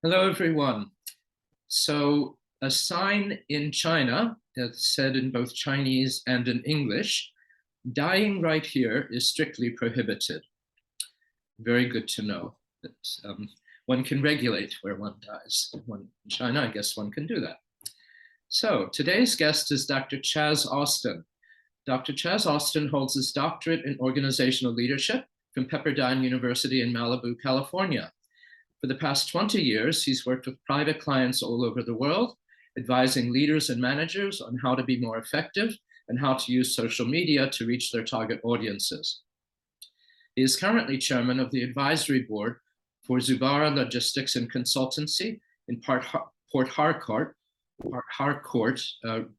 Hello, everyone. So a sign in China that said in both Chinese and in English, dying right here is strictly prohibited. Very good to know that one can regulate where one dies. In China, I guess one can do that. So today's guest is Dr. Chaz Austin. Dr. Chaz Austin holds his doctorate in organizational leadership from Pepperdine University in Malibu, California. For the past 20 years, he's worked with private clients all over the world, advising leaders and managers on how to be more effective and how to use social media to reach their target audiences. He is currently chairman of the advisory board for Zambara Logistics and Consultancy in Port Harcourt,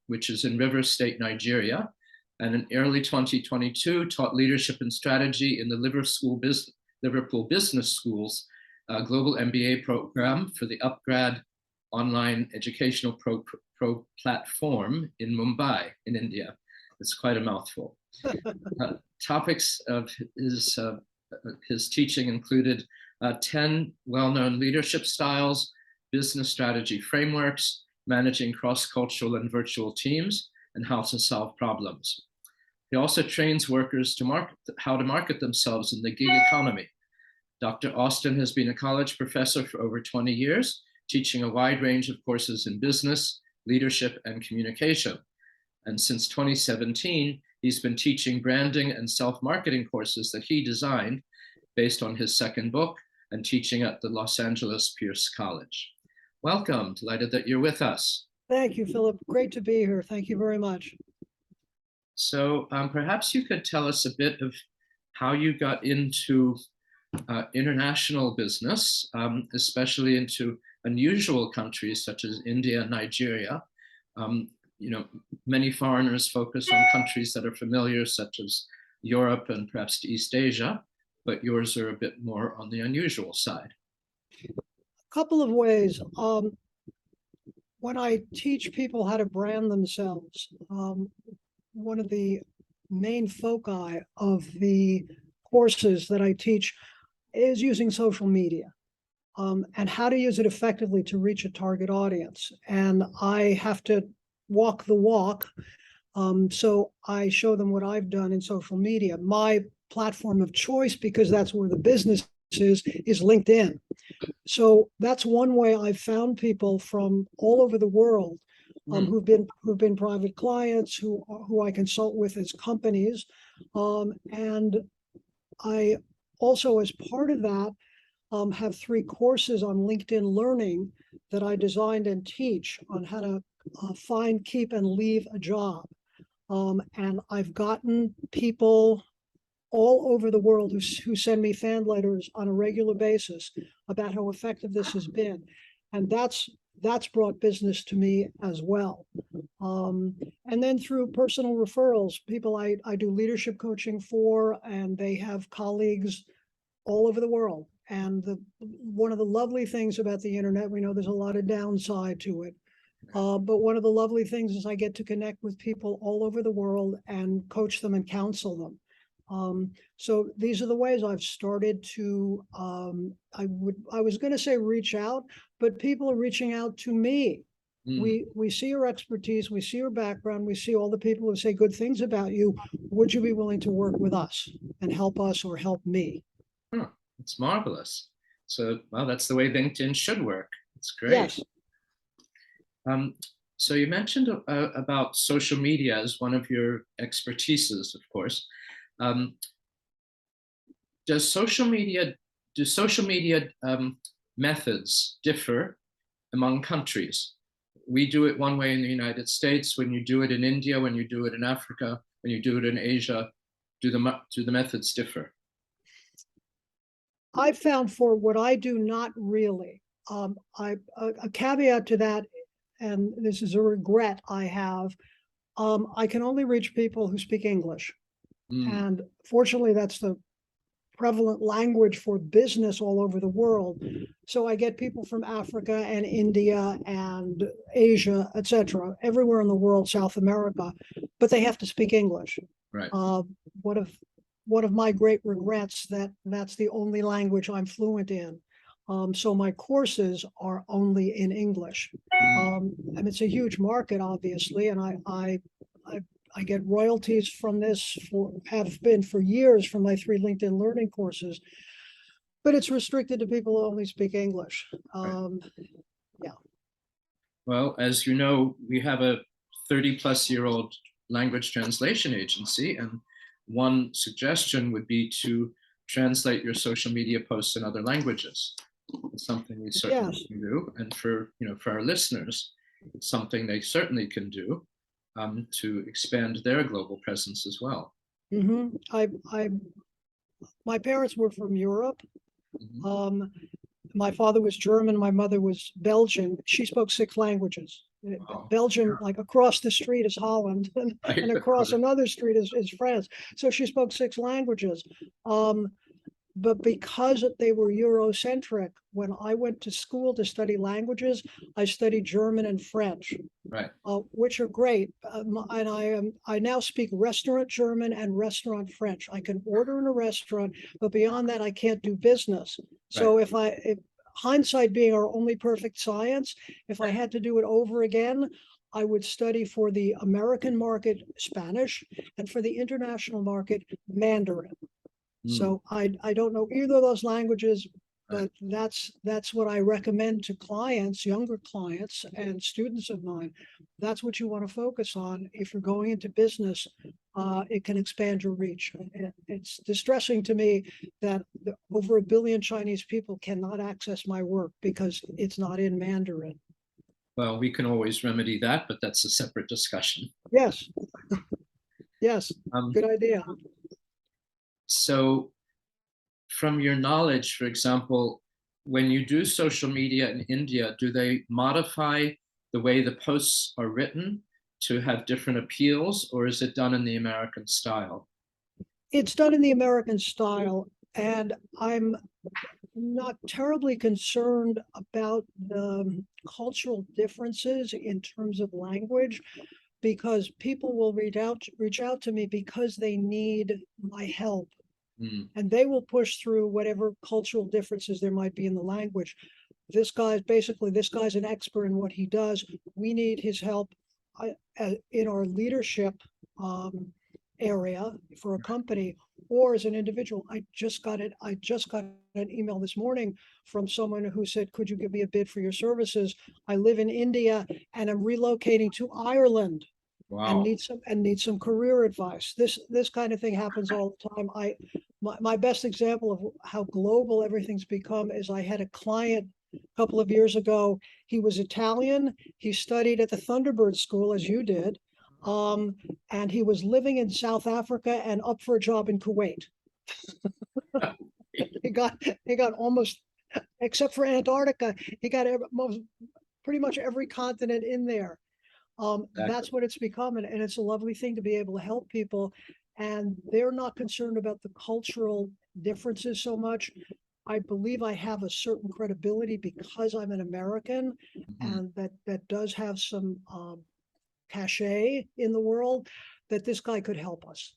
which is in Rivers State, Nigeria, and in early 2022 taught leadership and strategy in the Liverpool Business School's global MBA program for the UpGrad online educational pro platform in Mumbai, in India. It's quite a mouthful. Topics of his teaching included 10 well-known leadership styles, business strategy frameworks, managing cross-cultural and virtual teams, and how to solve problems. He also trains workers to how to market themselves in the gig economy. Dr. Austin has been a college professor for over 20 years, teaching a wide range of courses in business, leadership, and communication. And since 2017, he's been teaching branding and self-marketing courses that he designed based on his second book and teaching at the Los Angeles Pierce College. Welcome, delighted that you're with us. Thank you, Philip. Great to be here. Thank you very much. So perhaps you could tell us a bit of how you got into international business, especially into unusual countries such as India and Nigeria. Many foreigners focus on countries that are familiar, such as Europe and perhaps East Asia, but yours are a bit more on the unusual side. A couple of ways. When I teach people how to brand themselves, one of the main foci of the courses that I teach is using social media and how to use it effectively to reach a target audience. And I have to walk the walk. So I show them what I've done in social media. My platform of choice, because that's where the business is LinkedIn. So that's one way I've found people from all over the world who've been private clients, who I consult with as companies. And I also, as part of that, have 3 courses on LinkedIn Learning that I designed and teach on how to find, keep, and leave a job. And I've gotten people all over the world who send me fan letters on a regular basis about how effective this has been. And that's brought business to me as well. And then through personal referrals, people I do leadership coaching for, and they have colleagues all over the world. And one of the lovely things about the internet, we know there's a lot of downside to it, but one of the lovely things is I get to connect with people all over the world and coach them and counsel them. So these are the ways I've started to, I was going to say reach out, but people are reaching out to me. We see your expertise, we see your background, we see all the people who say good things about you. Would you be willing to work with us and help us or help me? It's marvelous. So, well, that's the way LinkedIn should work. It's great. Yes. So you mentioned about social media as one of your expertises, of course. Do social media methods differ among countries? We do it one way in the United States. When you do it in India, when you do it in Africa, when you do it in Asia, do the methods differ? I found for what I do, not really. A caveat to that, and this is a regret I have, I can only reach people who speak English. And fortunately, that's the prevalent language for business all over the world. So I get people from Africa and India and Asia, etc., everywhere in the world, South America, but they have to speak English. Right. One of my great regrets that's the only language I'm fluent in. So my courses are only in English. And it's a huge market, obviously, and I get royalties from this have been for years from my 3 LinkedIn Learning courses, but it's restricted to people who only speak English. Yeah. Well, as you know, we have a 30-plus-year-old language translation agency, and one suggestion would be to translate your social media posts in other languages. It's something we certainly Yes. can do, and for for our listeners, it's something they certainly can do to expand their global presence as well. My parents were from Europe. Mhm. My father was German, my mother was Belgian. She spoke 6 languages. Wow. Belgium, Yeah. like across the street is Holland, Right, and of across course. another street is France. So she spoke 6 languages. But because they were Eurocentric, when I went to school to study languages, I studied German and French, Right, which are great. And I now speak restaurant German and restaurant French. I can order in a restaurant, but beyond that, I can't do business. right. So if hindsight being our only perfect science, if I had to do it over again, I would study for the American market Spanish and for the international market Mandarin. So I don't know either of those languages, Right. but that's what I recommend to clients, younger clients and students of mine. That's what you want to focus on if you're going into business. It can expand your reach. It's distressing to me that over 1 billion Chinese people cannot access my work because it's not in Mandarin. Well, we can always remedy that, but that's a separate discussion. Yes, yes, Um, good idea. so, from your knowledge, for example, when you do social media in India, do they modify the way the posts are written to have different appeals, or is it done in the American style? It's done in the American style, and I'm not terribly concerned about the cultural differences in terms of language because people will reach out to me because they need my help, Mm, and they will push through whatever cultural differences there might be in the language. This guy's an expert in what he does. We need his help in our leadership area for a company or as an individual. I just got an email this morning from someone who said, could you give me a bid for your services? I live in India and I'm relocating to Ireland and wow. need some career advice. This kind of thing happens all the time. My best example of how global everything's become is I had a client a couple of years ago. He was Italian. He studied at the Thunderbird School, as you did. And he was living in South Africa and up for a job in Kuwait. He got almost, except for Antarctica, he got pretty much every continent in there. Exactly. That's what it's become, and it's a lovely thing to be able to help people. And they're not concerned about the cultural differences so much. I believe I have a certain credibility because I'm an American, Mhm. and that does have some cachet in the world that this guy could help us.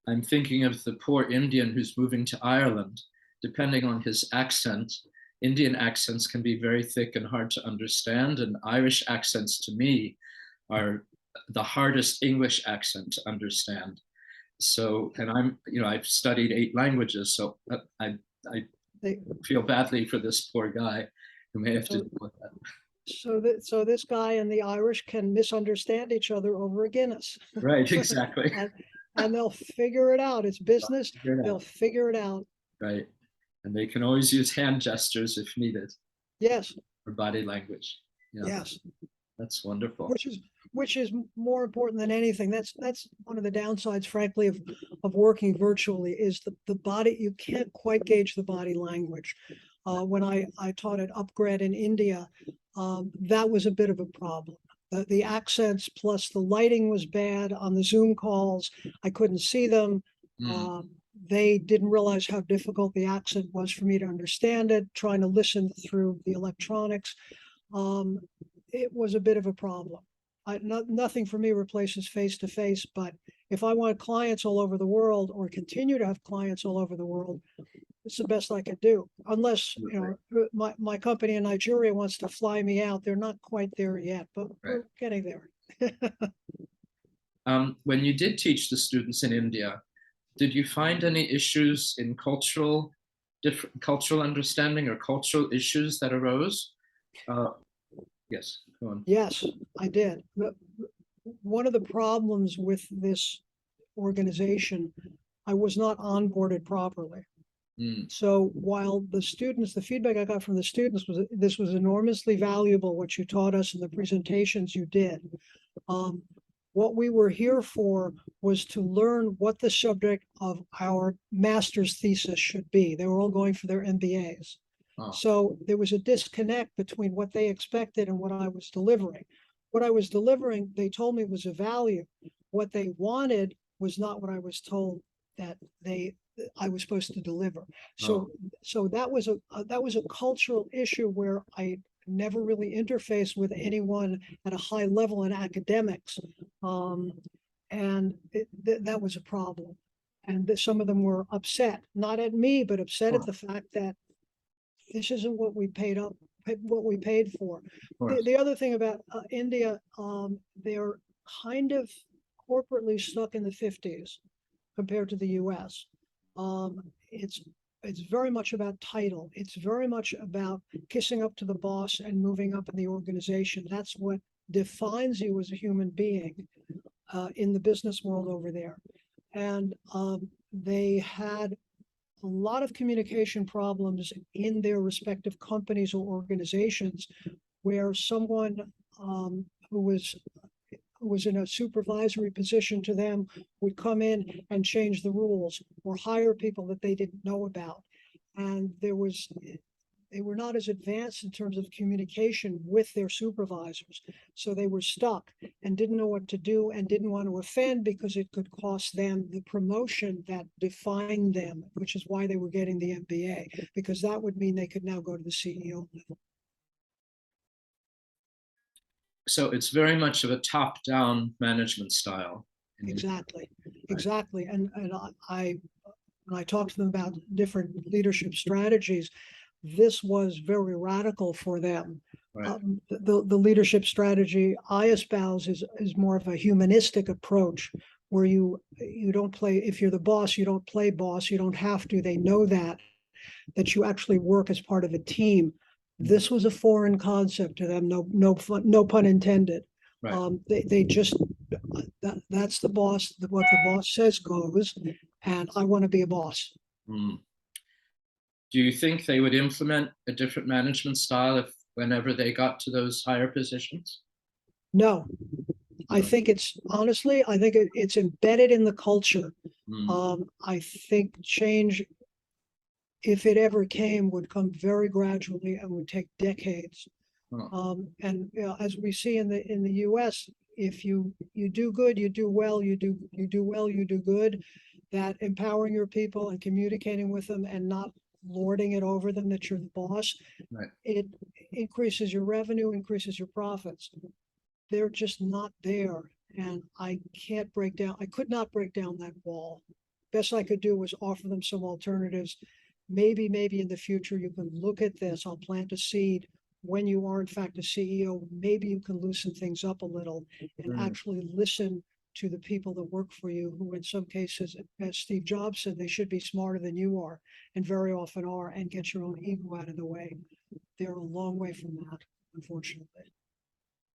I'm thinking of the poor Indian who's moving to Ireland. Depending on his accent, Indian accents can be very thick and hard to understand, and Irish accents to me are the hardest English accent to understand. So, and I've studied 8 languages, so I They, feel badly for this poor guy who may have to so deal with that. so this guy and the Irish can misunderstand each other over a Guinness. Right, exactly. and and they'll figure it out. It's business. Figure it They'll out. figure it out. Right. And they can always use hand gestures if needed Yes, or body language. Yeah, yes. that's wonderful. Which is more important than anything. That's one of the downsides, frankly, of working virtually is the body. You can't quite gauge the body language. When I taught at Upgrad in India, that was a bit of a problem. The accents plus the lighting was bad on the Zoom calls. I couldn't see them. Mm, They didn't realize how difficult the accent was for me to understand it, trying to listen through the electronics. Um, it was a bit of a problem. Nothing for me replaces face to face, but if I want clients all over the world or continue to have clients all over the world, it's the best I could do. Unless, you know, my company in Nigeria wants to fly me out. They're not quite there yet, but we're getting there. When you did teach the students in India, did you find any issues in different cultural understanding or cultural issues that arose? Yes, go on. Yes, I did. One of the problems with this organization, I was not onboarded properly. So while the feedback I got from the students was this was enormously valuable, what you taught us and the presentations you did. What we were here for was to learn what the subject of our master's thesis should be. They were all going for their MBAs. So there was a disconnect between what they expected and what I was delivering. What I was delivering, they told me was a value. What they wanted was not what I was told that I was supposed to deliver. So that was a cultural issue where I never really interfaced with anyone at a high level in academics, and that was a problem. And some of them were upset, not at me, but upset at the fact that this isn't what we paid for. The other thing about India, they're kind of corporately stuck in the 50s compared to the US. It's very much about title. It's very much about kissing up to the boss and moving up in the organization. That's what defines you as a human being in the business world over there. And they had a lot of communication problems in their respective companies or organizations where someone who was in a supervisory position to them would come in and change the rules or hire people that they didn't know about. And they were not as advanced in terms of communication with their supervisors. So they were stuck and didn't know what to do and didn't want to offend because it could cost them the promotion that defined them, which is why they were getting the MBA, because that would mean they could now go to the CEO level. So it's very much of a top-down management style. Exactly. And when I talked to them about different leadership strategies, this was very radical for them. The leadership strategy I espouse is more of a humanistic approach, where you don't play, if you're the boss, you don't play boss, you don't have to. They know that you actually work as part of a team. This was a foreign concept to them. No pun intended. They just that's the boss. What the boss says goes, and I want to be a boss. Do you think they would implement a different management style whenever they got to those higher positions? No, I think it's embedded in the culture. I think change, if it ever came, would come very gradually and would take decades. And you know, as we see in the US, if you do good, you do well, you do well, you do good. That empowering your people and communicating with them and not lording it over them that you're the boss, it increases your revenue, increases your profits. They're just not there, and I could not break down that wall. Best I could do was offer them some alternatives. Maybe in the future you can look at this. I'll plant a seed. When you are in fact a CEO, maybe you can loosen things up a little and actually listen to the people that work for you, who in some cases, as Steve Jobs said, they should be smarter than you are, and very often are, and get your own ego out of the way. They're a long way from that, unfortunately.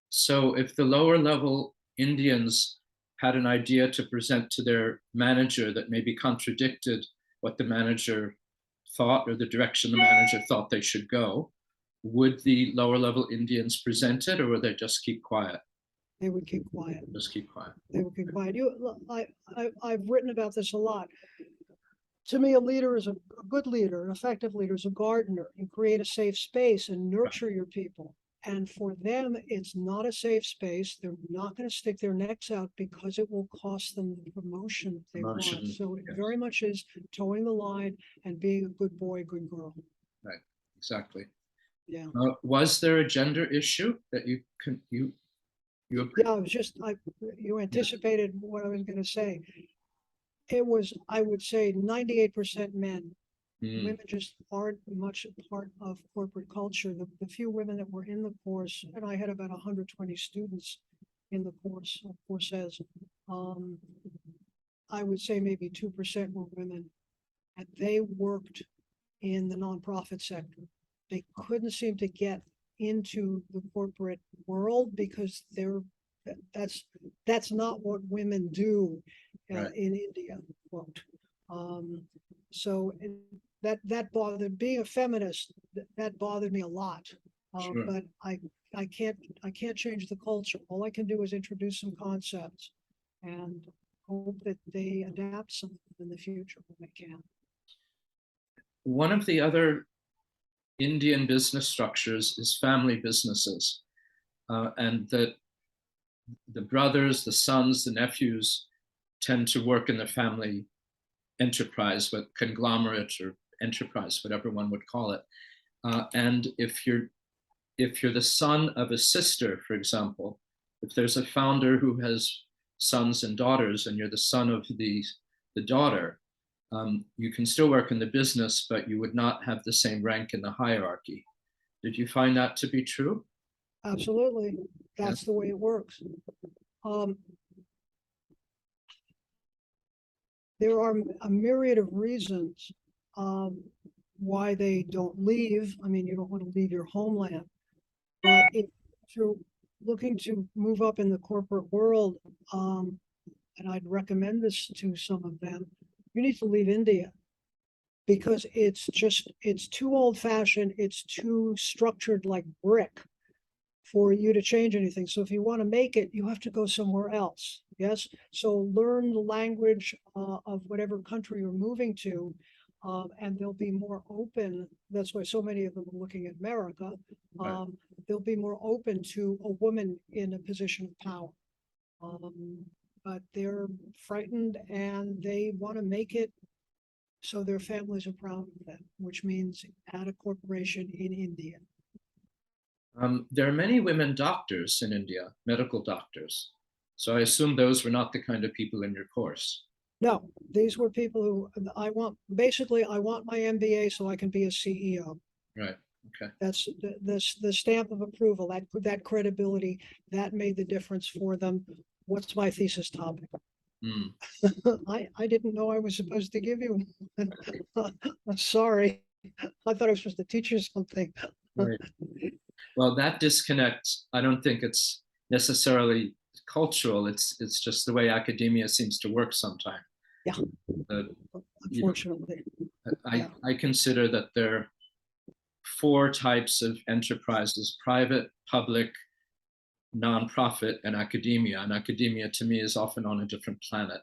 So if the lower level Indians had an idea to present to their manager that maybe contradicted what the manager thought or the direction the manager thought they should go, would the lower level Indians present it, or would they just keep quiet? They would keep quiet. Just keep quiet. They would keep quiet. I've written about this a lot. To me, a leader is a good leader, an effective leader is a gardener. You create a safe space and nurture your people. And for them, it's not a safe space. They're not going to stick their necks out because it will cost them the promotion they want. So it very much is towing the line and being a good boy, good girl. Right, exactly. Yeah. Was there a gender issue that you Yeah, you anticipated what I was going to say. It was, I would say, 98% men Mm. Women just aren't much a part of corporate culture. The few women that were in the course, and I had about 120 students in the course, of courses, I would say maybe 2% were women, and they worked in the nonprofit sector. They couldn't seem to get into the corporate world because that's not what women do Right. in India, quote. So that bothered, being a feminist, that bothered me a lot. Sure. But I can't change the culture. All I can do is introduce some concepts and hope that they adapt something in the future when they can. One of the other Indian business structures is family businesses, and that the brothers, the sons, the nephews tend to work in the family enterprise, but conglomerate or enterprise, whatever one would call it. And if you're the son of a sister, for example, if there's a founder who has sons and daughters, and you're the son of the daughter, you can still work in the business, but you would not have the same rank in the hierarchy. Did you find that to be true? Absolutely, that's the way it works. There are a myriad of reasons why they don't leave. I mean, you don't want to leave your homeland, but if you're looking to move up in the corporate world, and I'd recommend this to some of them, you need to leave India because it's too old-fashioned, it's too structured like brick for you to change anything. So if you want to make it, you have to go somewhere else. Yes. So learn the language of whatever country you're moving to, and they'll be more open. That's why so many of them are looking at America. Right. They'll be more open to a woman in a position of power. But they're frightened and they want to make it so their families are proud of them, which means at a corporation in India. There are many women doctors in India, medical doctors. So I assume those were not the kind of people in your course. No, these were people who I want my MBA so I can be a CEO. Right. Okay. That's the stamp of approval, that credibility, that made the difference for them. What's my thesis topic? Mm. I didn't know I was supposed to give you. I'm sorry. I thought I was supposed to teach you something. Right. Well, that disconnect, I don't think it's necessarily cultural. It's just the way academia seems to work sometimes. Yeah. Unfortunately. I consider that there are 4 types of enterprises: private, public, nonprofit, and academia. And academia to me is often on a different planet.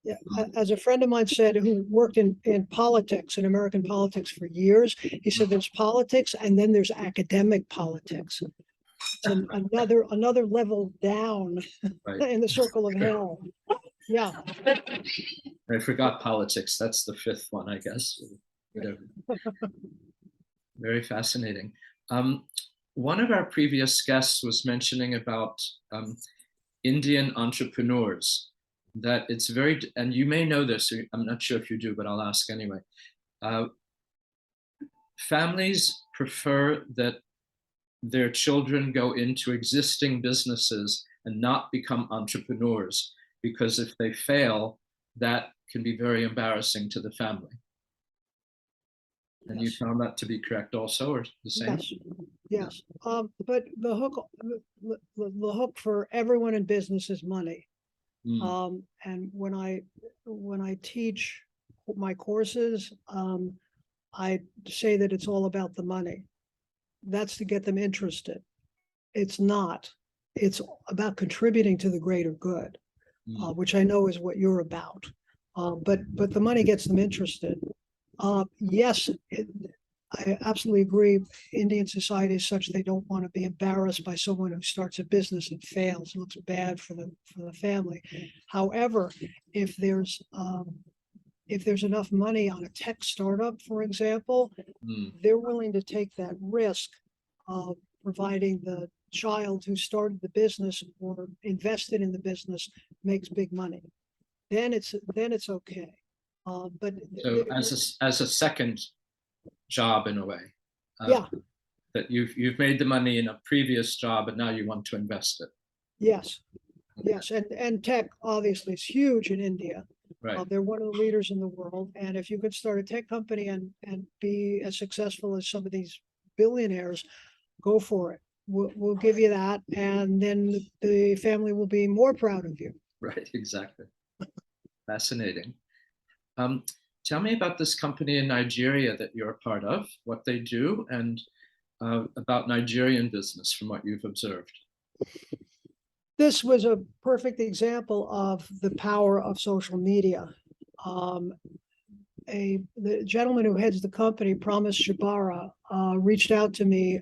Yeah, as a friend of mine said, who worked in politics, in American politics for years, he said there's politics and then there's academic politics. And another level down Right. in the circle of hell. Yeah. I forgot politics. That's the 5th one, I guess. Very fascinating. One of our previous guests was mentioning about Indian entrepreneurs, that it's very, and you may know this, I'm not sure if you do, but I'll ask anyway. Families prefer that their children go into existing businesses and not become entrepreneurs, because if they fail, that can be very embarrassing to the family. And Yes. you found that to be correct also, or the same? Yes. Yes. But the hook for everyone in business is money. Mm. And when I teach my courses, I say that it's all about the money. That's to get them interested. It's not. It's about contributing to the greater good, which I know is what you're about. But the money gets them interested. Yes, I absolutely agree. Indian society is such they don't want to be embarrassed by someone who starts a business and fails. It looks bad for the family. However, if there's enough money on a tech startup, for example, they're willing to take that risk of providing the child who started the business or invested in the business makes big money. Then it's okay. But So as a second job in a way, yeah, that you've made the money in a previous job and now you want to invest it. yes, yes, and tech obviously is huge in India. Right. They're one of the leaders in the world, and if you could start a tech company and be as successful as some of these billionaires, go for it. We'll give you that, and then the family will be more proud of you. Right, exactly. Fascinating. Um, Tell me about this company in Nigeria that you're a part of, what they do, and about Nigerian business from what you've observed. This was a perfect example of the power of social media. The gentleman who heads the company, Promise Zambara, reached out to me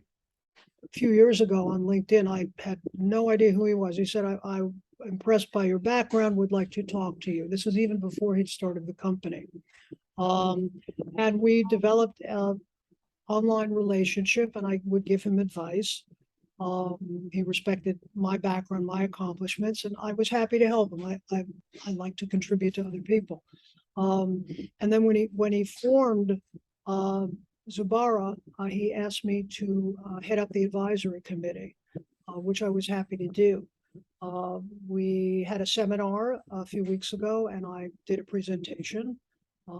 a few years ago on LinkedIn. I had no idea who he was. He said, I'm impressed by your background, would like to talk to you. This was even before he'd started the company. And we developed an online relationship, and I would give him advice. He respected my background, my accomplishments, and I was happy to help him. I like to contribute to other people. And then when he formed Zambara, he asked me to head up the advisory committee, which I was happy to do. We had a seminar a few weeks ago, and I did a presentation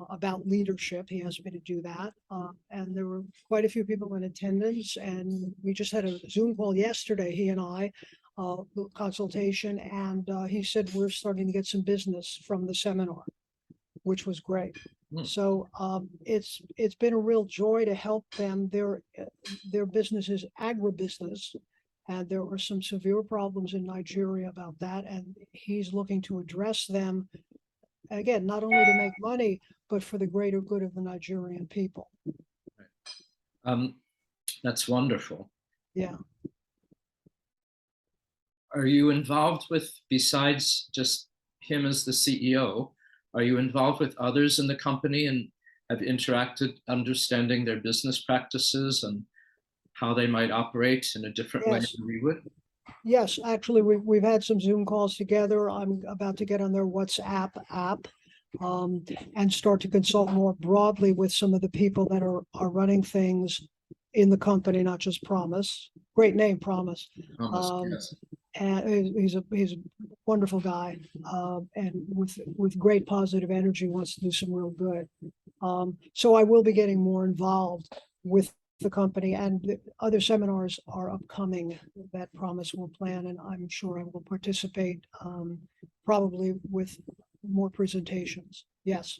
about leadership. He asked me to do that. And there were quite a few people in attendance. And we just had a Zoom call yesterday, he and I, consultation. And he said, we're starting to get some business from the seminar, which was great. So it's been a real joy to help them. Their business is agribusiness. And there are some severe problems in Nigeria about that. And he's looking to address them, again, not only to make money, but for the greater good of the Nigerian people. That's wonderful. Yeah. Are you involved with, besides just him as the CEO, are you involved with others in the company and have interacted, understanding their business practices and how they might operate in a different way than we would? Yes, actually, we've had some Zoom calls together. I'm about to get on their WhatsApp app and start to consult more broadly with some of the people that are running things in the company, not just Promise. Great name, Promise. Yes. And he's a wonderful guy, and with great positive energy, wants to do some real good. So I will be getting more involved with the company, and the other seminars are upcoming that Promise will plan, and I'm sure I will participate, probably with more presentations. Yes.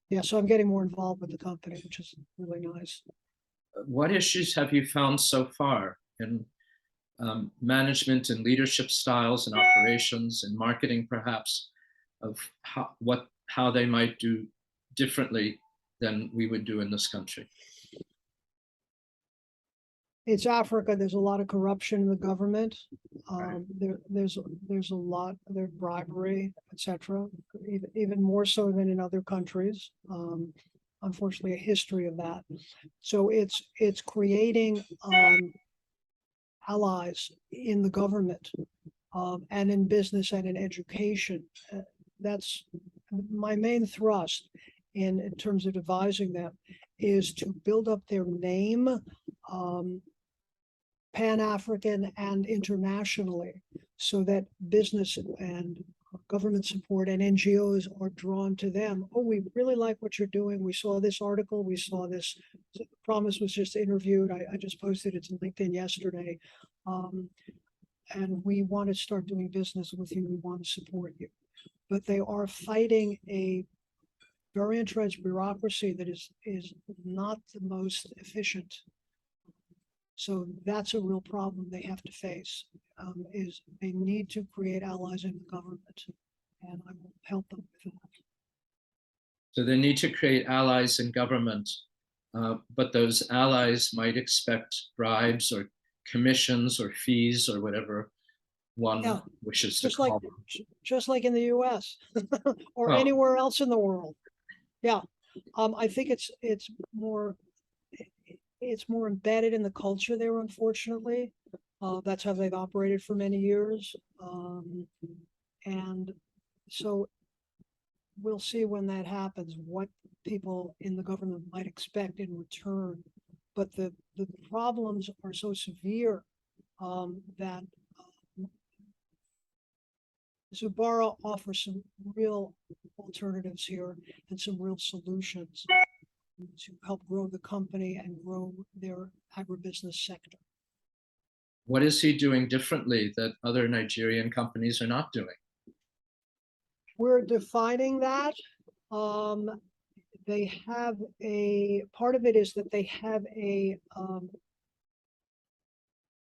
Yeah, so I'm getting more involved with the company, which is really nice. What issues have you found so far in management and leadership styles and operations and marketing, perhaps, of how they might do differently than we would do in this country? It's Africa. There's a lot of corruption in the government. Right. There's a lot of bribery, etc. Even more so than in other countries. Unfortunately, a history of that. So it's creating allies in the government and in business and in education. That's my main thrust in terms of advising them, is to build up their name Pan-African and internationally, so that business and government support and NGOs are drawn to them. Oh, we really like what you're doing. We saw this article. We saw this. Promise was just interviewed. I just posted it to LinkedIn yesterday. And we want to start doing business with you. We want to support you. But they are fighting a very entrenched bureaucracy that is not the most efficient. So that's a real problem they have to face, is they need to create allies in the government, and I will help them with that. So they need to create allies in government, but those allies might expect bribes or commissions or fees or whatever one wishes to call them. Just like in the US or anywhere else in the world. Yeah. I think it's more embedded in the culture there, unfortunately. That's how they've operated for many years. And so we'll see when that happens, what people in the government might expect in return. But the problems are so severe that Zambara offers some real alternatives here and some real solutions to help grow the company and grow their agribusiness sector. What is he doing differently that other Nigerian companies are not doing? We're defining that. They have part of it is that they have a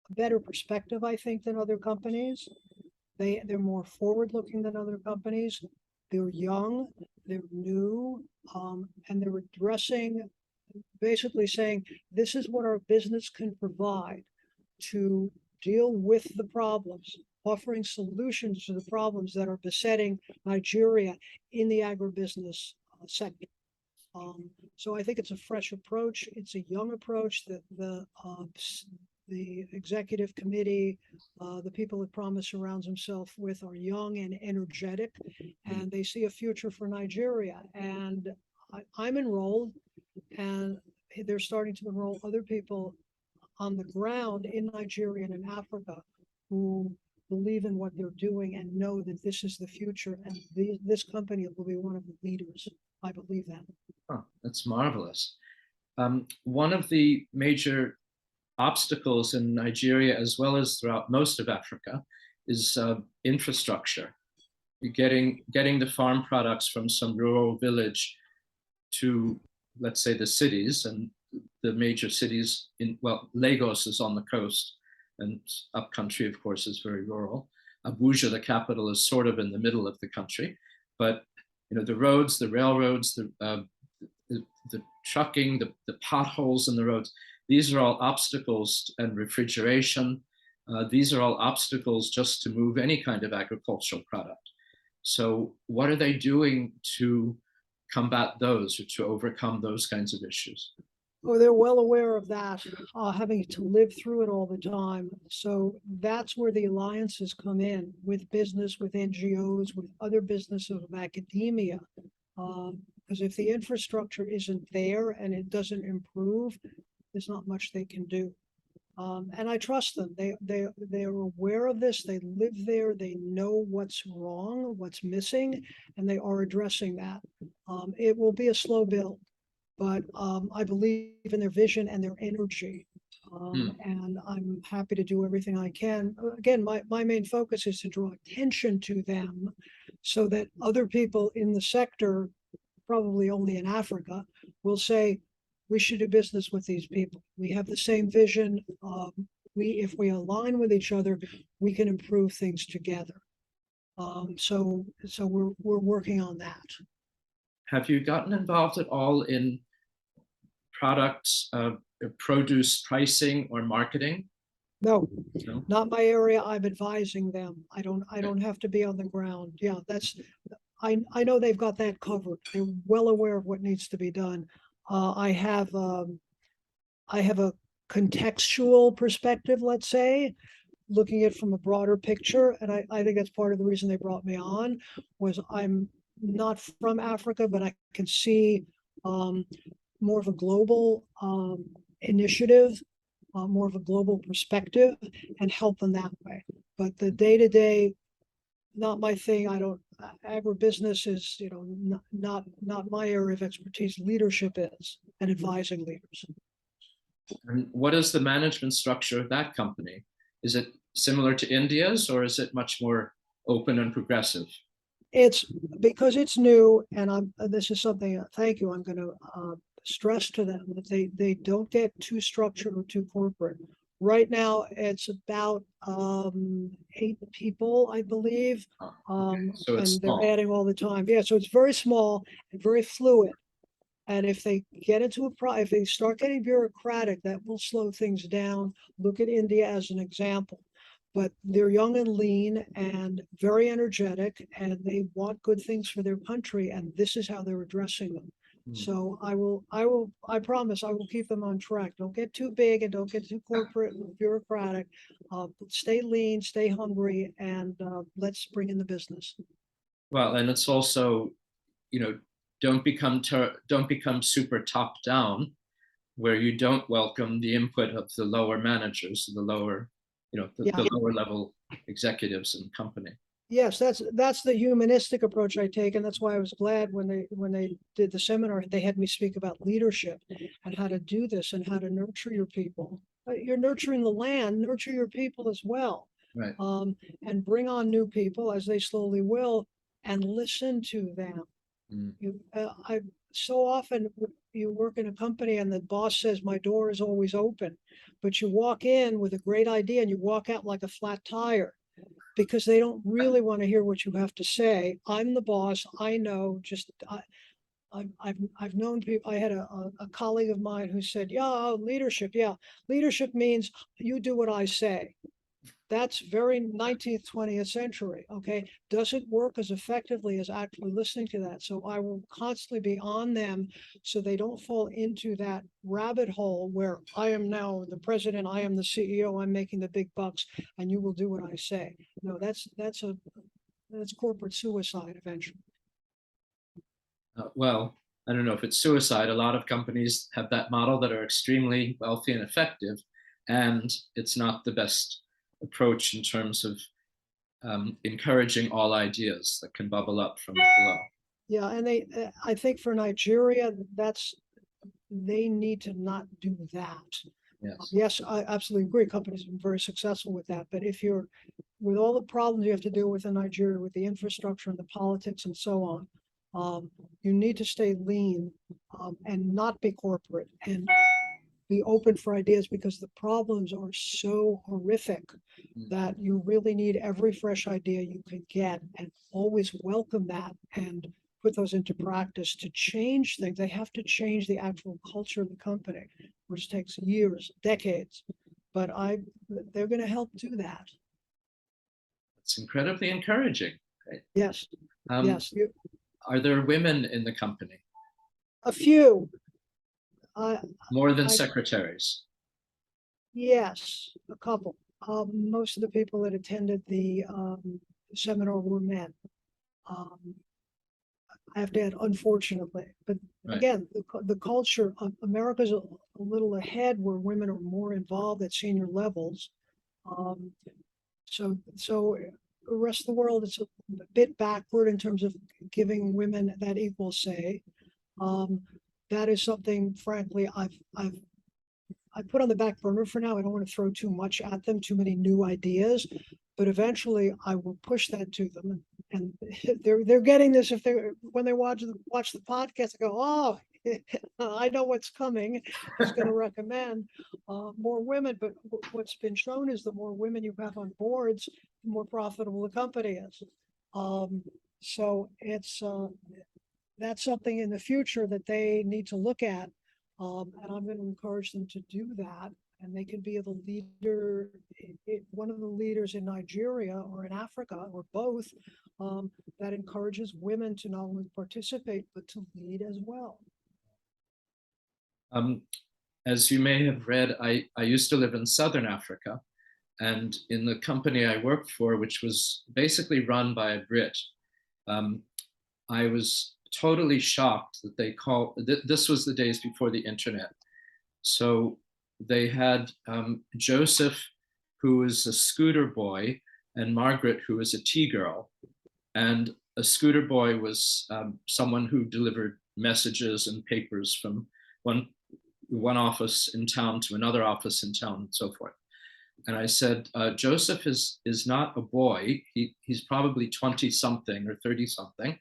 better perspective, I think, than other companies. They're more forward-looking than other companies. They're young, they're new, and they're addressing, basically saying, this is what our business can provide to deal with the problems, offering solutions to the problems that are besetting Nigeria in the agribusiness sector. So I think it's a fresh approach. It's a young approach that the executive committee, the people that Promise surrounds himself with are young and energetic, and they see a future for Nigeria. And I'm enrolled, and they're starting to enroll other people on the ground in Nigeria and in Africa who believe in what they're doing and know that this is the future, and this company will be one of the leaders. I believe that. Oh, that's marvelous. One of the major obstacles in Nigeria, as well as throughout most of Africa, is infrastructure. Getting the farm products from some rural village to, let's say, the cities, and the major cities well, Lagos is on the coast, and upcountry, of course, is very rural. Abuja, the capital, is sort of in the middle of the country, but the roads, the railroads, the trucking, the potholes in the roads, these are all obstacles, and refrigeration. These are all obstacles just to move any kind of agricultural product. So what are they doing to combat those or to overcome those kinds of issues? Oh, they're well aware of that, having to live through it all the time. So that's where the alliances come in with business, with NGOs, with other businesses of academia. Because if the infrastructure isn't there and it doesn't improve, there's not much they can do. And I trust them. They are aware of this. They live there. They know what's wrong, what's missing, and they are addressing that. It will be a slow build, but I believe in their vision and their energy. And I'm happy to do everything I can. Again, my main focus is to draw attention to them so that other people in the sector, probably only in Africa, will say, we should do business with these people. We have the same vision. If we align with each other, we can improve things together. So we're working on that. Have you gotten involved at all in products, produce pricing or marketing? No, No? not my area. I'm advising them. I don't have to be on the ground. Yeah, I know they've got that covered. They're well aware of what needs to be done. I have a contextual perspective, let's say, looking at it from a broader picture. And I think that's part of the reason they brought me on, was I'm not from Africa, but I can see more of a global initiative, more of a global perspective, and help them that way. But the day-to-day, not my thing. Agribusiness is, not my area of expertise. Leadership is, and advising leaders. And what is the management structure of that company? Is it similar to India's, or is it much more open and progressive? It's because it's new, and this is something, thank you, I'm going to stress to them that they don't get too structured or too corporate. Right now, it's about 8 people, I believe. So it's and they're small. adding all the time. Yeah, so it's very small and very fluid. And if they get into if they start getting bureaucratic, that will slow things down. Look at India as an example. But they're young and lean and very energetic, and they want good things for their country, and this is how they're addressing them. So I promise I will keep them on track. Don't get too big and don't get too corporate and bureaucratic. Stay lean, stay hungry, and let's bring in the business. Well, and it's also don't become super top down, where you don't welcome the input of the lower managers, the lower, the lower level executives in the company. Yes, that's the humanistic approach I take, and that's why I was glad when they did the seminar, they had me speak about leadership and how to do this and how to nurture your people. You're nurturing the land, nurture your people as well. Right. And bring on new people as they slowly will, and listen to them. I so often you work in a company and the boss says my door is always open, but you walk in with a great idea and you walk out like a flat tire, because they don't really want to hear what you have to say. I'm the boss. I know. I've known people. I had a colleague of mine who said, "Yeah, leadership. Yeah, leadership means you do what I say." That's very 19th, 20th century. Okay, doesn't work as effectively as actually listening to that. So I will constantly be on them so they don't fall into that rabbit hole where I am now the president, I am the CEO, I'm making the big bucks, and you will do what I say. No, that's corporate suicide eventually. Well, I don't know if it's suicide. A lot of companies have that model that are extremely wealthy and effective, and it's not the best approach in terms of encouraging all ideas that can bubble up from below. Yeah, and I think for Nigeria, they need to not do that. Yes. Yes, I absolutely agree. Companies have been very successful with that. But if you're, with all the problems you have to deal with in Nigeria, with the infrastructure and the politics and so on, you need to stay lean and not be corporate and be open for ideas, because the problems are so horrific that you really need every fresh idea you can get and always welcome that and put those into practice to change things. They have to change the actual culture of the company, which takes years, decades, but they're going to help do that. It's incredibly encouraging. Right? Yes. Yes. Are there women in the company? A few. More than secretaries? Yes, a couple. Most of the people that attended the seminar were men. I have to add, unfortunately, but Right. again, the culture of America's a little ahead, where women are more involved at senior levels. So the rest of the world is a bit backward in terms of giving women that equal say. That is something, frankly, I put on the back burner for now. I don't want to throw too much at them, too many new ideas, but eventually I will push that to them. And they're getting this when they watch the podcast, they go, "Oh, I know what's coming." It's going to recommend more women. But what's been shown is the more women you have on boards, the more profitable the company is. So it's that's something in the future that they need to look at. And I'm going to encourage them to do that. And they can be the leader, one of the leaders in Nigeria or in Africa or both, that encourages women to not only participate, but to lead as well. As you may have read, I used to live in Southern Africa. And in the company I worked for, which was basically run by a Brit, I was totally shocked that they this was the days before the internet. So they had Joseph, who was a scooter boy, and Margaret, who was a tea girl. And a scooter boy was someone who delivered messages and papers from one office in town to another office in town and so forth. And I said, Joseph is not a boy. He's probably 20 something or 30 something.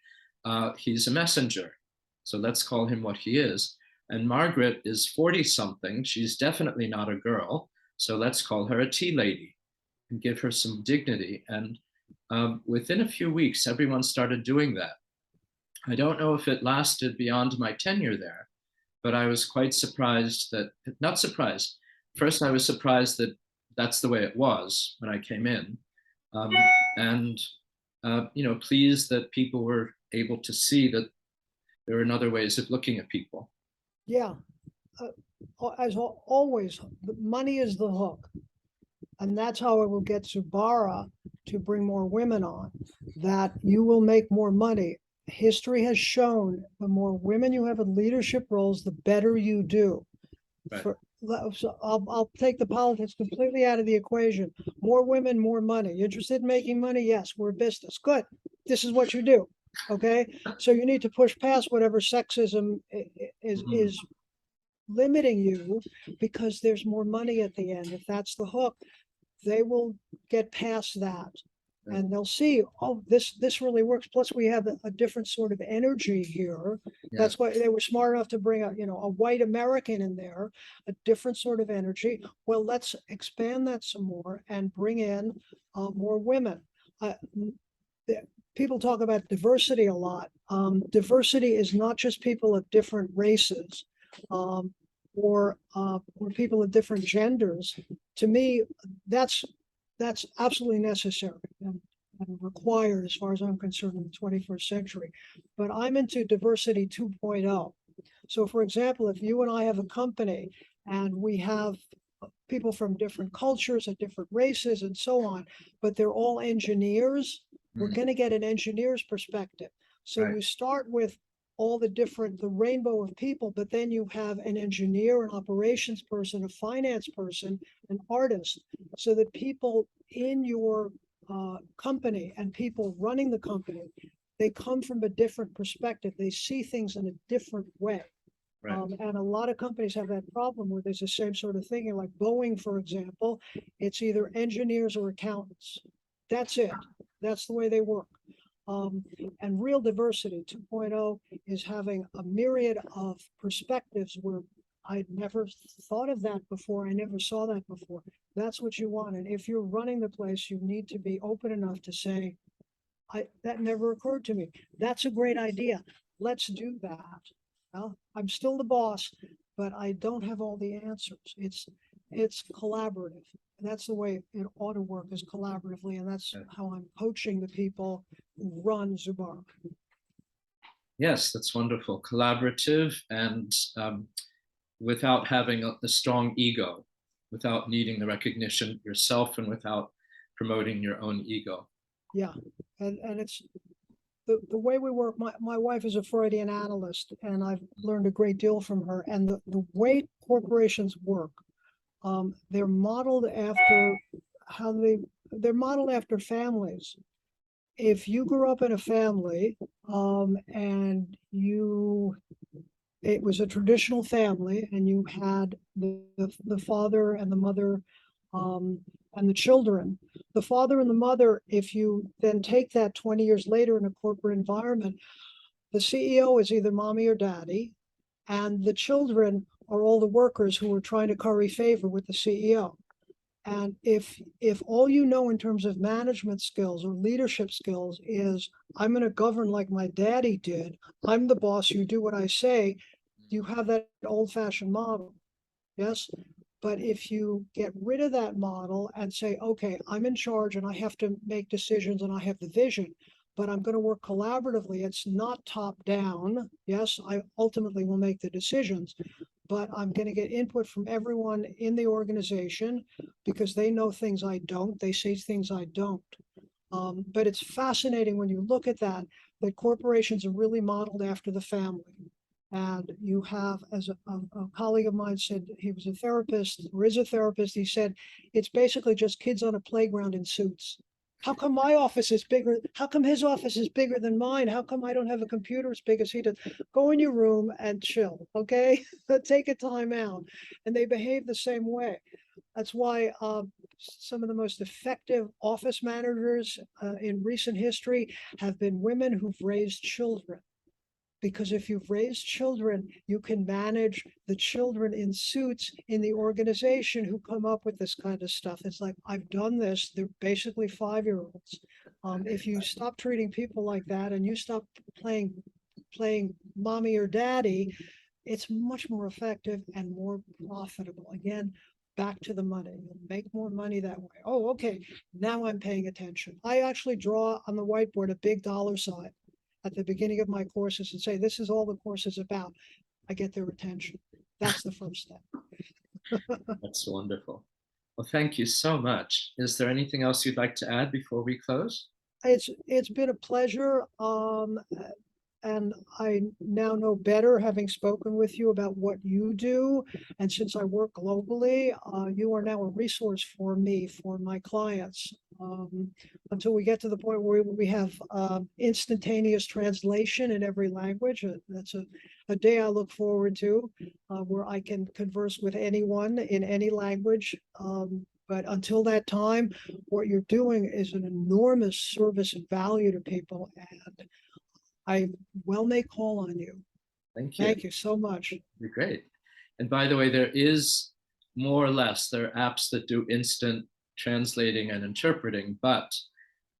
He's a messenger. So let's call him what he is. And Margaret is 40 something. She's definitely not a girl. So let's call her a tea lady and give her some dignity. And within a few weeks, everyone started doing that. I don't know if it lasted beyond my tenure there, but I was quite surprised not surprised. First, I was surprised that that's the way it was when I came in. And pleased that people were able to see that there are other ways of looking at people. Yeah, as always, money is the hook, and that's how it will get Zambara to bring more women on. That you will make more money, history has shown the more women you have in leadership roles, the better you do. Right. So I'll take the politics completely out of the equation. More women, more money. You interested in making money? Yes, we're a business. Good. This is what you do. Okay. So you need to push past whatever sexism is limiting you, because there's more money at the end. If that's the hook, they will get past that. And they'll see, oh, this really works. Plus, we have a different sort of energy here. Yeah. That's why they were smart enough to bring a white American in there, a different sort of energy. Well, let's expand that some more and bring in more women. People talk about diversity a lot. Diversity is not just people of different races, or people of different genders. To me, that's absolutely necessary and required, as far as I'm concerned, in the 21st century. But I'm into diversity 2.0. So, for example, if you and I have a company and we have people from different cultures and different races and so on, but they're all engineers, we're going to get an engineer's perspective. So Right. you start with all the rainbow of people, but then you have an engineer, an operations person, a finance person, an artist, so that people in your company and people running the company, they come from a different perspective. They see things in a different way. Right. And a lot of companies have that problem where there's the same sort of thing. Like Boeing, for example, it's either engineers or accountants. That's it. That's the way they work. And real diversity 2.0 is having a myriad of perspectives where I'd never thought of that before. I never saw that before. That's what you want. And if you're running the place, you need to be open enough to say, that never occurred to me. That's a great idea. Let's do that. Well, I'm still the boss, but I don't have all the answers. It's collaborative. That's the way it ought to work, is collaboratively, and that's how I'm coaching the people who run Zambara. Yes, that's wonderful. Collaborative and without having a strong ego, without needing the recognition yourself, and without promoting your own ego. Yeah, and it's the way we work. My wife is a Freudian analyst, and I've learned a great deal from her. And the way corporations work, they're modeled after they're modeled after families. If you grew up in a family, and it was a traditional family, and you had the father and the mother, and the children. The father and the mother, if you then take that 20 years later in a corporate environment, the CEO is either mommy or daddy, and the children are all the workers who are trying to curry favor with the CEO. And if all you know in terms of management skills or leadership skills is, I'm going to govern like my daddy did, I'm the boss, you do what I say, you have that old-fashioned model. Yes. But if you get rid of that model and say, okay, I'm in charge and I have to make decisions and I have the vision, but I'm going to work collaboratively. It's not top down. Yes, I ultimately will make the decisions, but I'm going to get input from everyone in the organization because they know things I don't. They say things I don't. But it's fascinating when you look at that corporations are really modeled after the family. And you have, as a colleague of mine said, he was a therapist, or is a therapist, he said, it's basically just kids on a playground in suits. How come my office is bigger? How come his office is bigger than mine? How come I don't have a computer as big as he does? Go in your room and chill, okay? Take a time out. And they behave the same way. That's why some of the most effective office managers in recent history have been women who've raised children. Because if you've raised children, you can manage the children in suits in the organization who come up with this kind of stuff. It's like, I've done this. They're basically 5-year-olds. If you stop treating people like that and you stop playing mommy or daddy, it's much more effective and more profitable. Again, back to the money. You'll make more money that way. Oh, okay. Now I'm paying attention. I actually draw on the whiteboard a big dollar sign at the beginning of my courses and say, this is all the course is about. I get their attention. That's the first step. That's wonderful. Well, thank you so much. Is there anything else you'd like to add before we close? It's been a pleasure. and I now know better, having spoken with you about what you do. And since I work globally, you are now a resource for me, for my clients, until we get to the point where we have instantaneous translation in every language. That's a day I look forward to, where I can converse with anyone in any language. But until that time, what you're doing is an enormous service and value to people, and I well may call on you. Thank you. Thank you so much. You're great. And by the way, there is more or less, there are apps that do instant translating and interpreting, but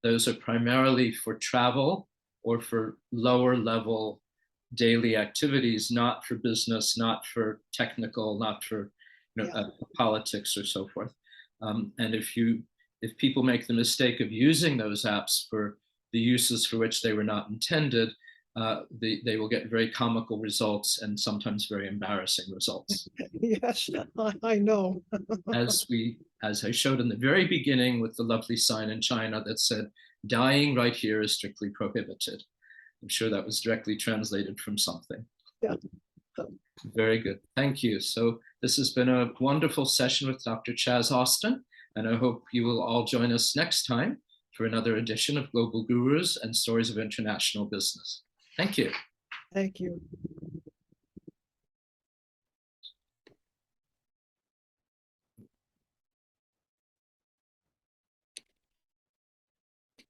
those are primarily for travel or for lower level daily activities, not for business, not for technical, not for politics or so forth. And if people make the mistake of using those apps for the uses for which they were not intended, they will get very comical results and sometimes very embarrassing results. Yes, I know. As I showed in the very beginning with the lovely sign in China that said, "Dying right here is strictly prohibited." I'm sure that was directly translated from something. Yeah. Very good. Thank you. So this has been a wonderful session with Dr. Chaz Austin, and I hope you will all join us next time for another edition of Global Gurus and Stories of International Business. Thank you. Thank you.